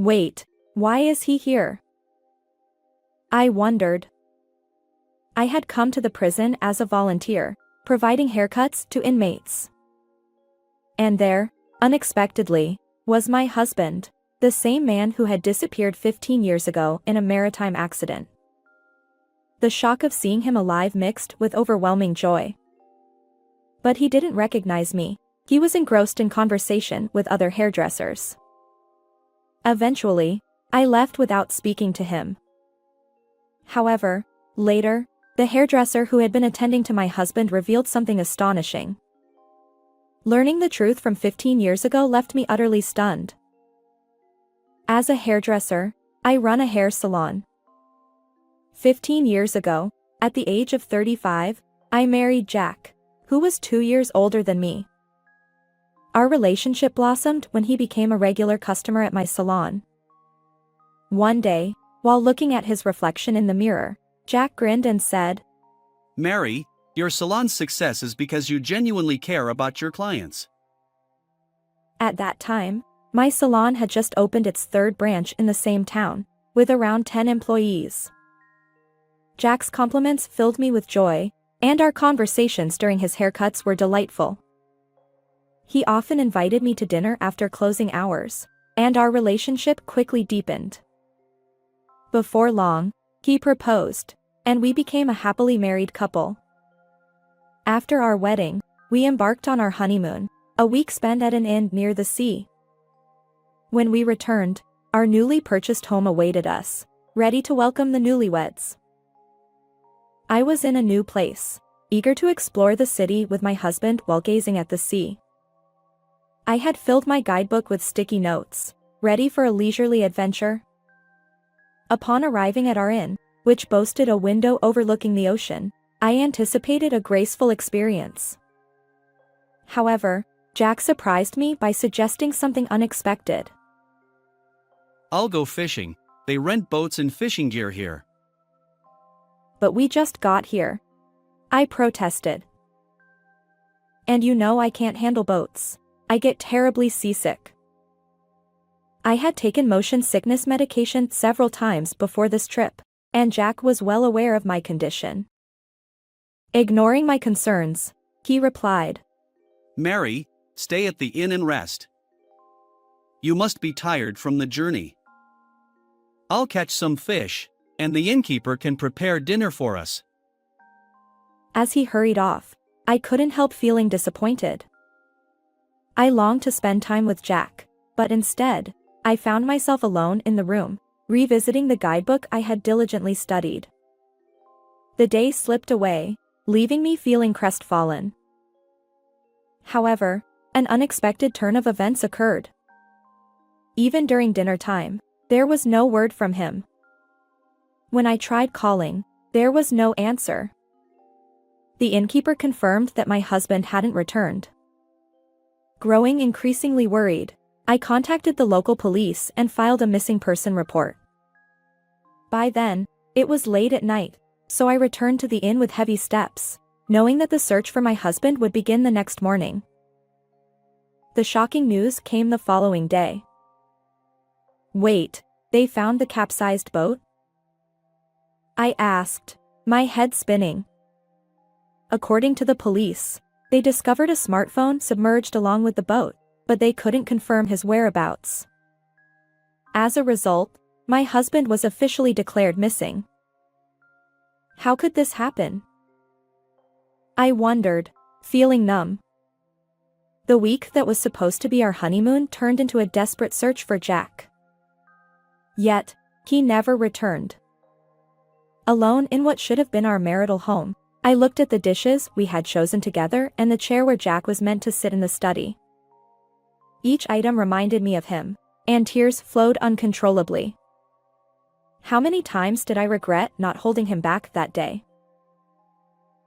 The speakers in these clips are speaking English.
Wait, why is he here? I wondered. I had come to the prison as a volunteer, providing haircuts to inmates. And there, unexpectedly, was my husband, the same man who had disappeared 15 years ago in a maritime accident. The shock of seeing him alive mixed with overwhelming joy. But he didn't recognize me. He was engrossed in conversation with other hairdressers. Eventually, I left without speaking to him. However, later, the hairdresser who had been attending to my husband revealed something astonishing. Learning the truth from 15 years ago left me utterly stunned. As a hairdresser, I run a hair salon. 15 years ago, at the age of 35, I married Jack, who was 2 years older than me. Our relationship blossomed when he became a regular customer at my salon. One day, while looking at his reflection in the mirror, Jack grinned and said, "Mary, your salon's success is because you genuinely care about your clients." At that time, my salon had just opened its third branch in the same town, with around 10 employees. Jack's compliments filled me with joy, and our conversations during his haircuts were delightful. He often invited me to dinner after closing hours, and our relationship quickly deepened. Before long, he proposed, and we became a happily married couple. After our wedding, we embarked on our honeymoon, a week spent at an inn near the sea. When we returned, our newly purchased home awaited us, ready to welcome the newlyweds. I was in a new place, eager to explore the city with my husband while gazing at the sea. I had filled my guidebook with sticky notes, ready for a leisurely adventure. Upon arriving at our inn, which boasted a window overlooking the ocean, I anticipated a graceful experience. However, Jack surprised me by suggesting something unexpected. "I'll go fishing. They rent boats and fishing gear here." "But we just got here," I protested. "And you know I can't handle boats. I get terribly seasick." I had taken motion sickness medication several times before this trip, and Jack was well aware of my condition. Ignoring my concerns, he replied, "Mary, stay at the inn and rest. You must be tired from the journey. I'll catch some fish, and the innkeeper can prepare dinner for us." As he hurried off, I couldn't help feeling disappointed. I longed to spend time with Jack, but instead, I found myself alone in the room, revisiting the guidebook I had diligently studied. The day slipped away, leaving me feeling crestfallen. However, an unexpected turn of events occurred. Even during dinner time, there was no word from him. When I tried calling, there was no answer. The innkeeper confirmed that my husband hadn't returned. Growing increasingly worried, I contacted the local police and filed a missing person report. By then, it was late at night, so I returned to the inn with heavy steps, knowing that the search for my husband would begin the next morning. The shocking news came the following day. "Wait, they found the capsized boat?" I asked, my head spinning. According to the police, they discovered a smartphone submerged along with the boat, but they couldn't confirm his whereabouts. As a result, my husband was officially declared missing. How could this happen? I wondered, feeling numb. The week that was supposed to be our honeymoon turned into a desperate search for Jack. Yet, he never returned. Alone in what should have been our marital home, I looked at the dishes we had chosen together and the chair where Jack was meant to sit in the study. Each item reminded me of him, and tears flowed uncontrollably. How many times did I regret not holding him back that day?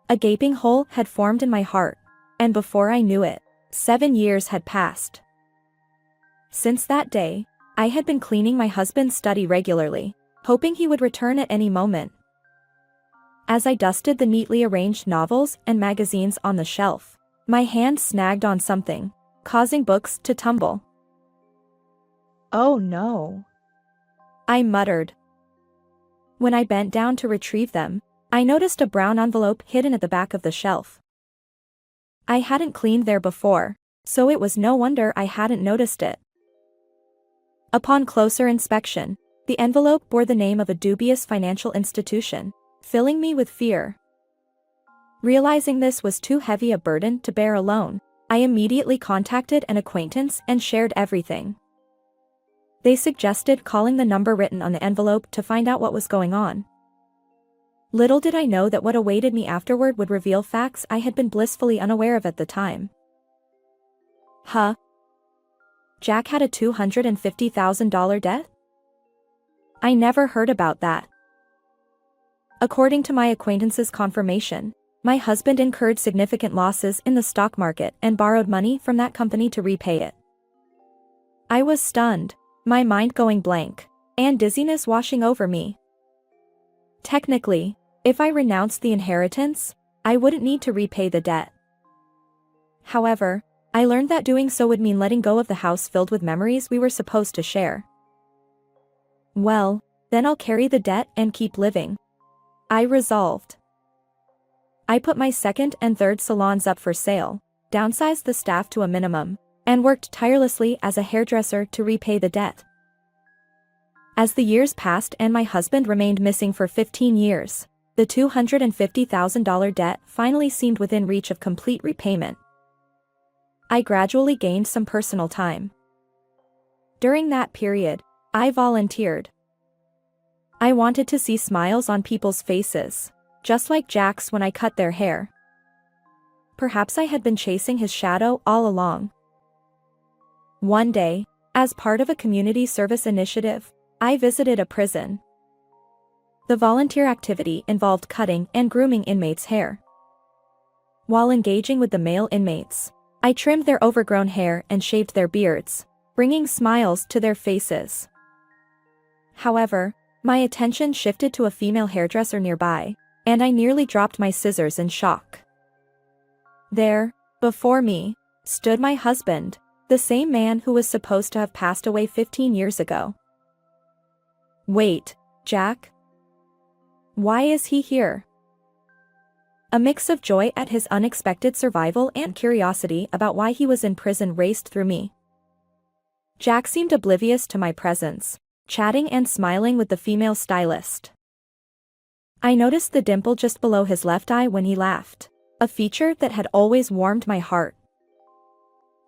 A gaping hole had formed in my heart, and before I knew it, 7 years had passed. Since that day, I had been cleaning my husband's study regularly, hoping he would return at any moment. As I dusted the neatly arranged novels and magazines on the shelf, my hand snagged on something, causing books to tumble. "Oh no," I muttered. When I bent down to retrieve them, I noticed a brown envelope hidden at the back of the shelf. I hadn't cleaned there before, so it was no wonder I hadn't noticed it. Upon closer inspection, the envelope bore the name of a dubious financial institution, filling me with fear. Realizing this was too heavy a burden to bear alone, I immediately contacted an acquaintance and shared everything. They suggested calling the number written on the envelope to find out what was going on. Little did I know that what awaited me afterward would reveal facts I had been blissfully unaware of at the time. Jack had a $250,000 debt? I never heard about that. According to my acquaintance's confirmation, my husband incurred significant losses in the stock market and borrowed money from that company to repay it. I was stunned, my mind going blank, and dizziness washing over me. Technically, if I renounced the inheritance, I wouldn't need to repay the debt. However, I learned that doing so would mean letting go of the house filled with memories we were supposed to share. Well, then I'll carry the debt and keep living. I resolved. I put my second and third salons up for sale, downsized the staff to a minimum, and worked tirelessly as a hairdresser to repay the debt. As the years passed and my husband remained missing for 15 years, the $250,000 debt finally seemed within reach of complete repayment. I gradually gained some personal time. During that period, I volunteered. I wanted to see smiles on people's faces, just like Jack's when I cut their hair. Perhaps I had been chasing his shadow all along. One day, as part of a community service initiative, I visited a prison. The volunteer activity involved cutting and grooming inmates' hair. While engaging with the male inmates, I trimmed their overgrown hair and shaved their beards, bringing smiles to their faces. However, my attention shifted to a female hairdresser nearby, and I nearly dropped my scissors in shock. There, before me, stood my husband, the same man who was supposed to have passed away 15 years ago. Wait, Jack? Why is he here? A mix of joy at his unexpected survival and curiosity about why he was in prison raced through me. Jack seemed oblivious to my presence, chatting and smiling with the female stylist. I noticed the dimple just below his left eye when he laughed, a feature that had always warmed my heart.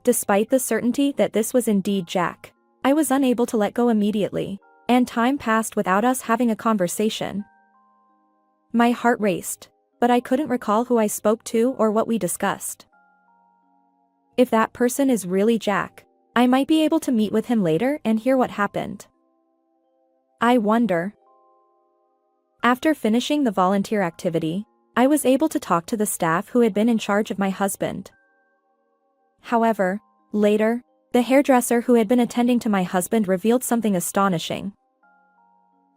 Despite the certainty that this was indeed Jack, I was unable to let go immediately, and time passed without us having a conversation. My heart raced, but I couldn't recall who I spoke to or what we discussed. If that person is really Jack, I might be able to meet with him later and hear what happened. I wonder. After finishing the volunteer activity, I was able to talk to the staff who had been in charge of my husband. However, later, the hairdresser who had been attending to my husband revealed something astonishing.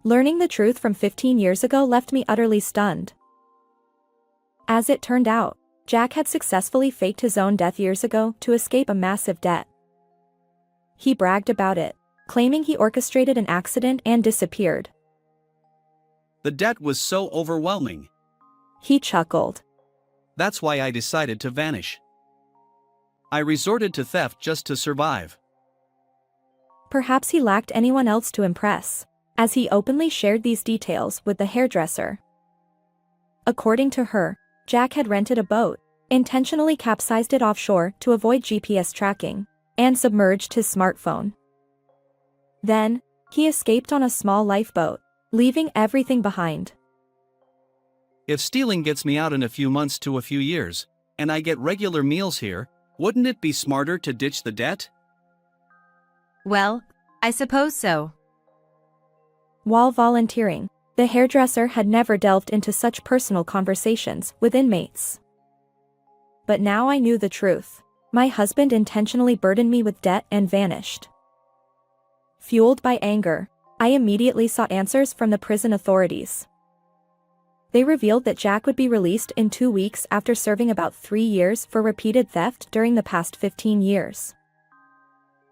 Learning the truth from 15 years ago left me utterly stunned. As it turned out, Jack had successfully faked his own death years ago to escape a massive debt. He bragged about it, claiming he orchestrated an accident and disappeared. The debt was so overwhelming. He chuckled. That's why I decided to vanish. I resorted to theft just to survive. Perhaps he lacked anyone else to impress, as he openly shared these details with the hairdresser. According to her, Jack had rented a boat, intentionally capsized it offshore to avoid GPS tracking, and submerged his smartphone. Then, he escaped on a small lifeboat, leaving everything behind. If stealing gets me out in a few months to a few years, and I get regular meals here, wouldn't it be smarter to ditch the debt? Well, I suppose so. While volunteering, the hairdresser had never delved into such personal conversations with inmates. But now I knew the truth. My husband intentionally burdened me with debt and vanished. Fueled by anger, I immediately sought answers from the prison authorities. They revealed that Jack would be released in 2 weeks after serving about 3 years for repeated theft during the past 15 years.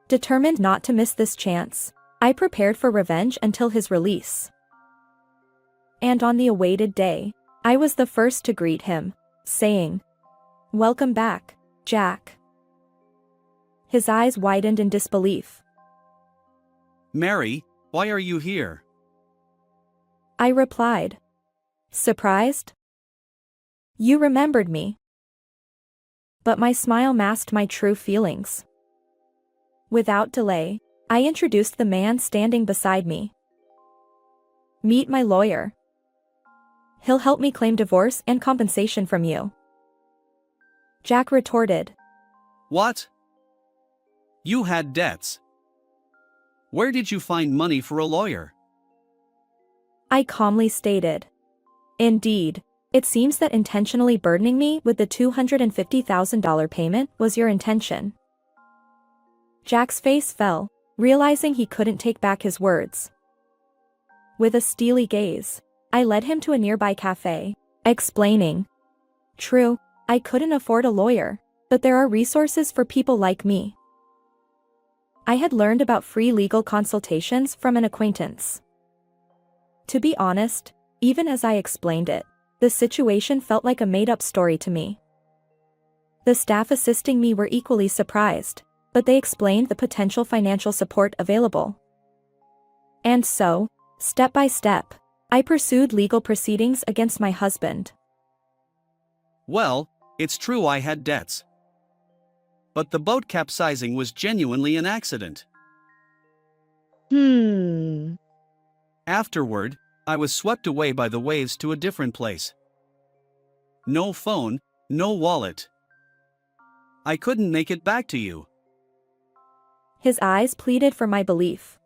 Determined not to miss this chance, I prepared for revenge until his release. And on the awaited day, I was the first to greet him, saying, "Welcome back, Jack." His eyes widened in disbelief. Mary, why are you here? I replied, "Surprised? You remembered me." But my smile masked my true feelings. Without delay, I introduced the man standing beside me. "Meet my lawyer. He'll help me claim divorce and compensation from you." Jack retorted, What? You had debts. Where did you find money for a lawyer? I calmly stated, "Indeed, it seems that intentionally burdening me with the $250,000 payment was your intention." Jack's face fell, realizing he couldn't take back his words. With a steely gaze, I led him to a nearby cafe, explaining, "True, I couldn't afford a lawyer, but there are resources for people like me." I had learned about free legal consultations from an acquaintance. To be honest, even as I explained it, the situation felt like a made-up story to me. The staff assisting me were equally surprised, but they explained the potential financial support available. And so, step by step, I pursued legal proceedings against my husband. Well, it's true I had debts. But the boat capsizing was genuinely an accident. Afterward, I was swept away by the waves to a different place. No phone, no wallet. I couldn't make it back to you. His eyes pleaded for my belief.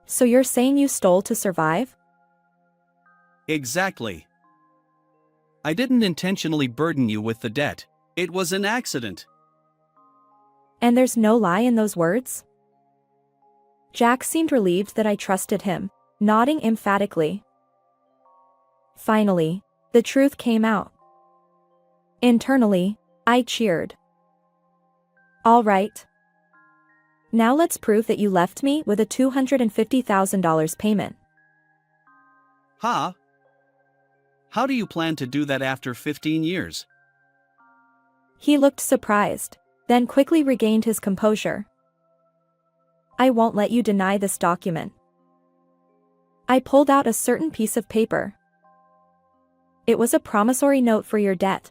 "So you're saying you stole to survive?" Exactly. I didn't intentionally burden you with the debt. It was an accident. And there's no lie in those words? Jack seemed relieved that I trusted him, nodding emphatically. Finally, the truth came out. Internally, I cheered. "All right. Now let's prove that you left me with a $250,000 payment." Huh? How do you plan to do that after 15 years? He looked surprised, then quickly regained his composure. "I won't let you deny this document." I pulled out a certain piece of paper. It was a promissory note for your debt.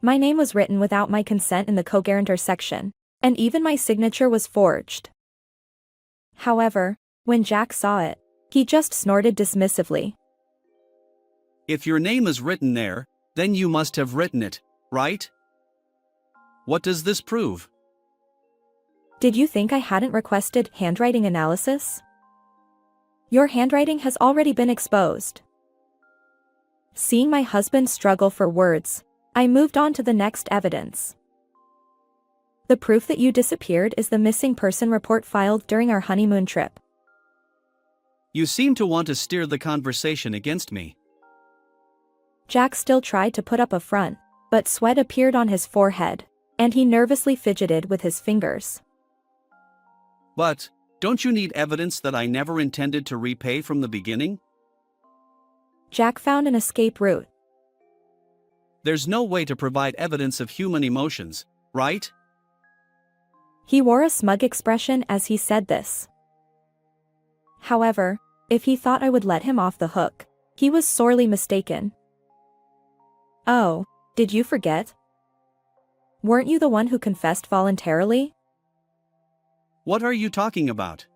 My name was written without my consent in the co-guarantor section, and even my signature was forged. However, when Jack saw it, he just snorted dismissively. If your name is written there, then you must have written it, right? What does this prove? Did you think I hadn't requested handwriting analysis? Your handwriting has already been exposed. Seeing my husband struggle for words, I moved on to the next evidence. The proof that you disappeared is the missing person report filed during our honeymoon trip. You seem to want to steer the conversation against me. Jack still tried to put up a front, but sweat appeared on his forehead, and he nervously fidgeted with his fingers. But, don't you need evidence that I never intended to repay from the beginning? Jack found an escape route. There's no way to provide evidence of human emotions, right? He wore a smug expression as he said this. However, if he thought I would let him off the hook, he was sorely mistaken. "Oh, did you forget? Weren't you the one who confessed voluntarily?" What are you talking about?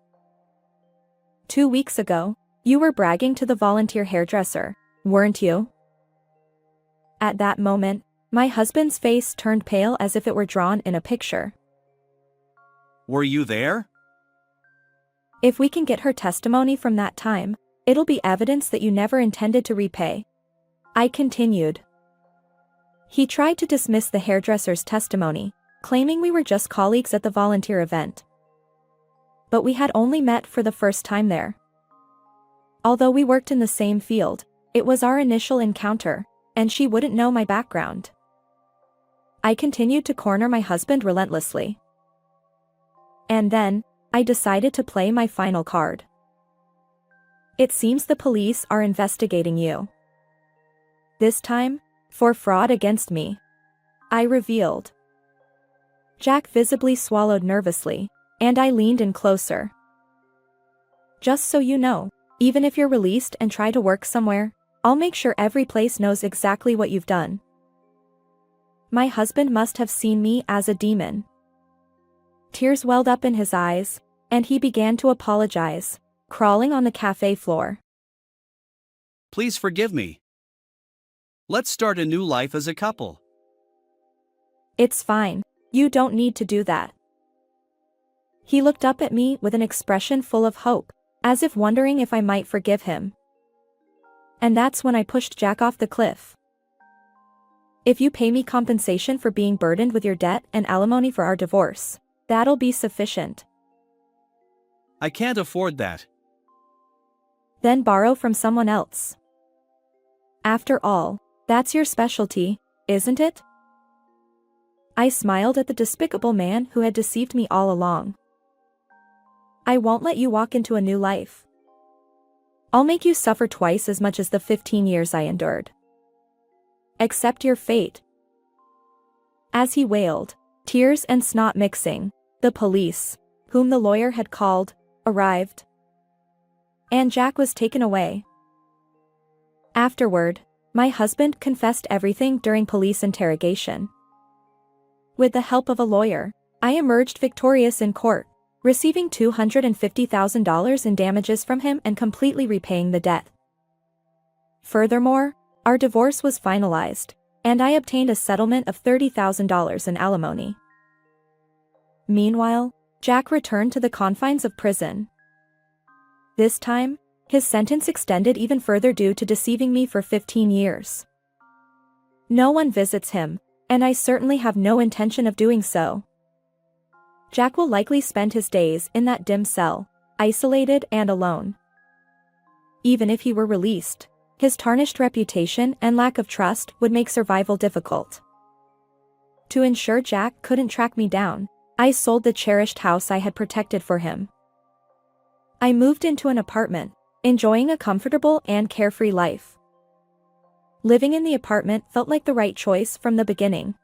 2 weeks ago, you were bragging to the volunteer hairdresser, weren't you? At that moment, my husband's face turned pale as if it were drawn in a picture. Were you there? If we can get her testimony from that time, it'll be evidence that you never intended to repay. I continued. He tried to dismiss the hairdresser's testimony, claiming we were just colleagues at the volunteer event. But we had only met for the first time there. Although we worked in the same field, it was our initial encounter, and she wouldn't know my background. I continued to corner my husband relentlessly. And then, I decided to play my final card. It seems the police are investigating you. This time, for fraud against me. I revealed. Jack visibly swallowed nervously, and I leaned in closer. Just so you know, even if you're released and try to work somewhere, I'll make sure every place knows exactly what you've done. My husband must have seen me as a demon. Tears welled up in his eyes, and he began to apologize, crawling on the cafe floor. Please forgive me. Let's start a new life as a couple. It's fine, you don't need to do that. He looked up at me with an expression full of hope, as if wondering if I might forgive him. And that's when I pushed Jack off the cliff. If you pay me compensation for being burdened with your debt and alimony for our divorce, that'll be sufficient. I can't afford that. Then borrow from someone else. After all, that's your specialty, isn't it? I smiled at the despicable man who had deceived me all along. I won't let you walk into a new life. I'll make you suffer twice as much as the 15 years I endured. Accept your fate. As he wailed, tears and snot mixing, the police, whom the lawyer had called, arrived. And Jack was taken away. Afterward, my husband confessed everything during police interrogation. With the help of a lawyer, I emerged victorious in court, receiving $250,000 in damages from him and completely repaying the debt. Furthermore, our divorce was finalized, and I obtained a settlement of $30,000 in alimony. Meanwhile, Jack returned to the confines of prison. This time, his sentence extended even further due to deceiving me for 15 years. No one visits him, and I certainly have no intention of doing so. Jack will likely spend his days in that dim cell, isolated and alone. Even if he were released, his tarnished reputation and lack of trust would make survival difficult. To ensure Jack couldn't track me down, I sold the cherished house I had protected for him. I moved into an apartment, enjoying a comfortable and carefree life. Living in the apartment felt like the right choice from the beginning.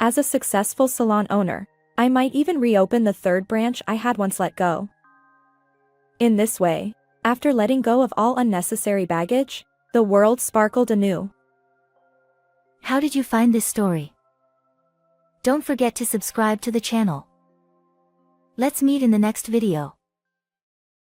As a successful salon owner, I might even reopen the third branch I had once let go. In this way, after letting go of all unnecessary baggage, the world sparkled anew. How did you find this story? Don't forget to subscribe to the channel. Let's meet in the next video.